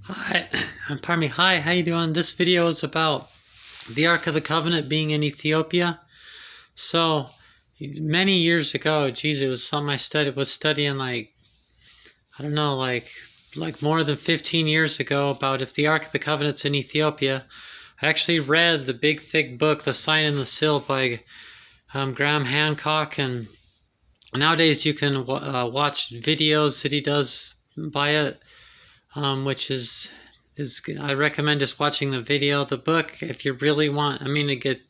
Hi, pardon me. Hi, how you doing? This video is about the Ark of the Covenant being in Ethiopia. So, many years ago, geez, it was something I was studying I don't know, like more than 15 years ago about if the Ark of the Covenant's in Ethiopia. I actually read the big thick book, The Sign and the Seal by Graham Hancock, and nowadays you can watch videos that he does by it. Which is I recommend just watching the video. The book, if you really want, it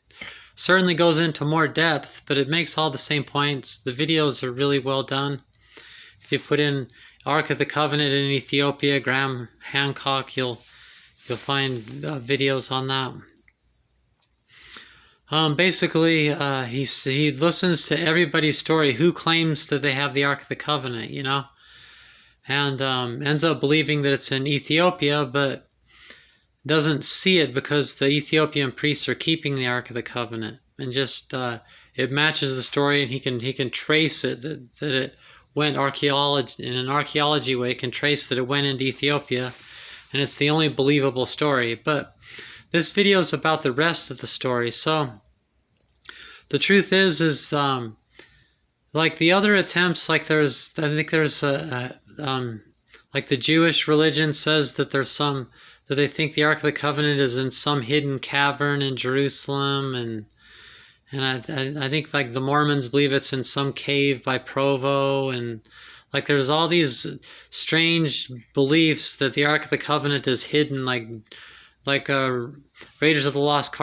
certainly goes into more depth, but it makes all the same points. The videos are really well done. If you put in Ark of the Covenant in Ethiopia, Graham Hancock, you'll find videos on that. Basically, he listens to everybody's story who claims that they have the Ark of the Covenant, and ends up believing that it's in Ethiopia, but doesn't see it because the Ethiopian priests are keeping the Ark of the Covenant, and just it matches the story, and he can trace it that it went in an archaeology way. Can trace that it went into Ethiopia, and it's the only believable story. But this video is about the rest of the story. So the truth is like the other attempts, like I think there's like the Jewish religion says that that they think the Ark of the Covenant is in some hidden cavern in Jerusalem, and I think like the Mormons believe it's in some cave by Provo, and like there's all these strange beliefs that the Ark of the Covenant is hidden, like Raiders of the Lost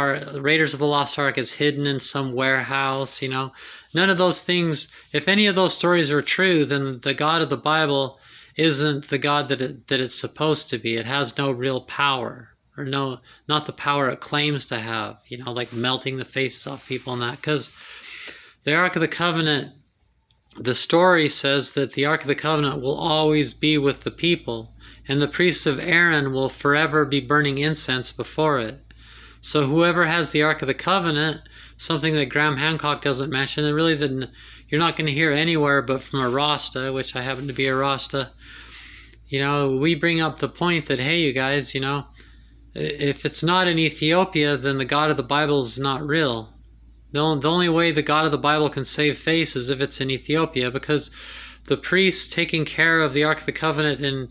Ark is hidden in some warehouse. None of those things. If any of those stories are true, then the God of the Bible isn't the God that it's supposed to be. It has no real power, or not the power it claims to have. Like melting the faces off people and that. Because the Ark of the Covenant, the story says that the Ark of the Covenant will always be with the people, and the priests of Aaron will forever be burning incense before it. So whoever has the Ark of the Covenant, something that Graham Hancock doesn't mention, and really you're not going to hear anywhere but from a Rasta, which I happen to be a Rasta. We bring up the point that, hey, you guys, if it's not in Ethiopia, then the God of the Bible is not real. The only way the God of the Bible can save face is if it's in Ethiopia, because the priests taking care of the Ark of the Covenant in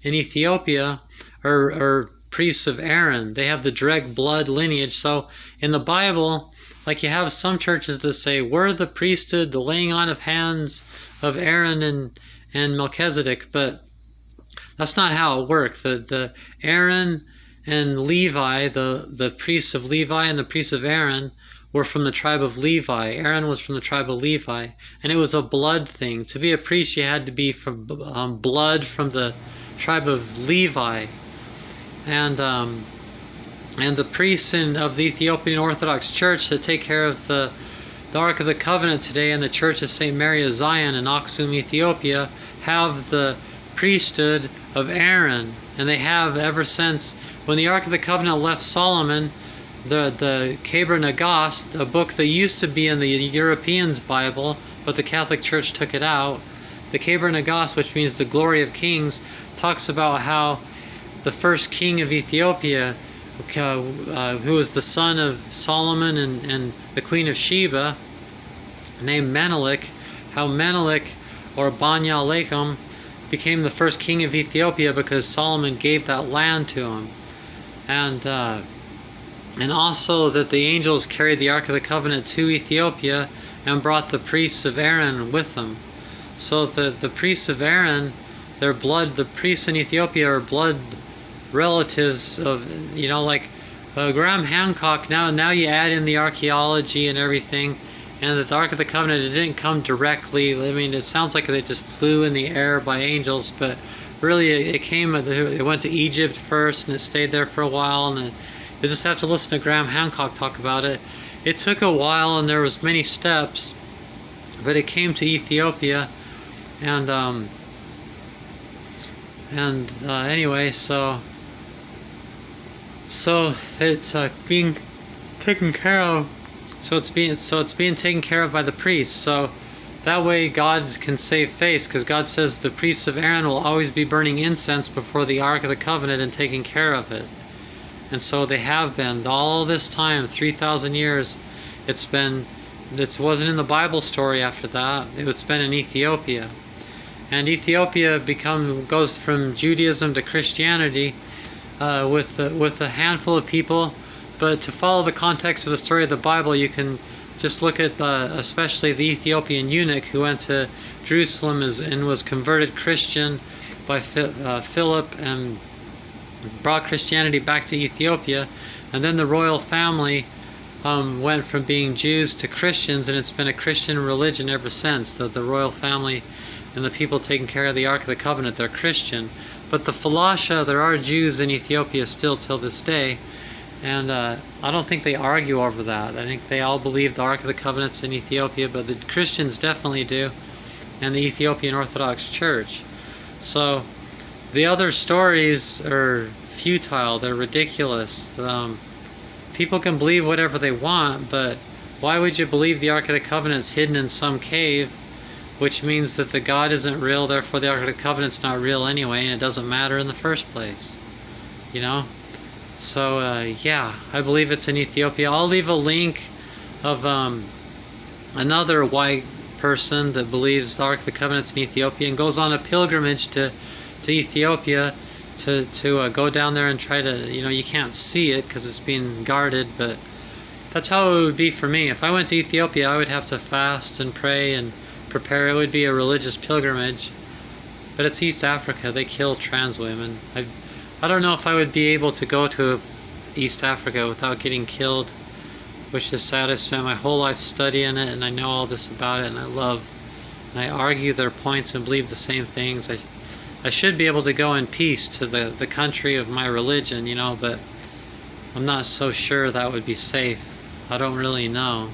Ethiopia are priests of Aaron. They have the direct blood lineage. So in the Bible, like you have some churches that say, we're the priesthood, the laying on of hands of Aaron and Melchizedek, but that's not how it worked. The Aaron and Levi, the priests of Levi and the priests of Aaron, were from the tribe of Levi. Aaron was from the tribe of Levi, and it was a blood thing. To be a priest, you had to be from blood from the tribe of Levi, and the priests of the Ethiopian Orthodox Church that take care of the Ark of the Covenant today in the Church of St. Mary of Zion in Aksum, Ethiopia, have the priesthood of Aaron, and they have ever since. When the Ark of the Covenant left Solomon, the Keber Nagast, a book that used to be in the Europeans' Bible, but the Catholic Church took it out. The Keber Nagast, which means the glory of kings, talks about how the first king of Ethiopia, who was the son of Solomon and the queen of Sheba, named Menelik, how Menelik, or Banya Lakum, became the first king of Ethiopia because Solomon gave that land to him. And also that the angels carried the Ark of the Covenant to Ethiopia and brought the priests of Aaron with them. So the priests of Aaron, the priests in Ethiopia are blood relatives of, Graham Hancock, now you add in the archaeology and everything, and that the Ark of the Covenant, it didn't come directly. It sounds like they just flew in the air by angels, but really it went to Egypt first, and it stayed there for a while, and you just have to listen to Graham Hancock talk about it. It took a while, and there was many steps, but it came to Ethiopia, and anyway, so it's being taken care of. So it's being taken care of by the priests. So That way God can save face, because God says the priests of Aaron will always be burning incense before the Ark of the Covenant and taking care of it. And so they have been all this time, 3,000 years. It wasn't in the Bible story after that. It's been in Ethiopia. And Ethiopia goes from Judaism to Christianity with a handful of people. But to follow the context of the story of the Bible, you can just look at especially the Ethiopian eunuch who went to Jerusalem and was converted Christian by Philip and brought Christianity back to Ethiopia. And then the royal family went from being Jews to Christians, and it's been a Christian religion ever since. The royal family and the people taking care of the Ark of the Covenant, they're Christian. But the Falasha, there are Jews in Ethiopia still till this day. And I don't think they argue over that. I think they all believe the Ark of the Covenant's in Ethiopia, but the Christians definitely do, and the Ethiopian Orthodox Church. So the other stories are futile. They're ridiculous. People can believe whatever they want, but why would you believe the Ark of the Covenant's hidden in some cave, which means that the God isn't real, therefore the Ark of the Covenant's not real anyway, and it doesn't matter in the first place, you know? So, yeah, I believe it's in Ethiopia. I'll leave a link of another white person that believes the Ark of the Covenant's in Ethiopia and goes on a pilgrimage to Ethiopia to go down there and try to, you can't see it because it's being guarded, but that's how it would be for me. If I went to Ethiopia, I would have to fast and pray and prepare. It would be a religious pilgrimage. But it's East Africa. They kill trans women. I don't know if I would be able to go to East Africa without getting killed, which is sad. I spent my whole life studying it, and I know all this about it, and I argue their points and believe the same things. I should be able to go in peace to the country of my religion, but I'm not so sure that would be safe. I don't really know.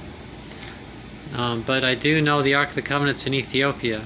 But I do know the Ark of the Covenant's in Ethiopia,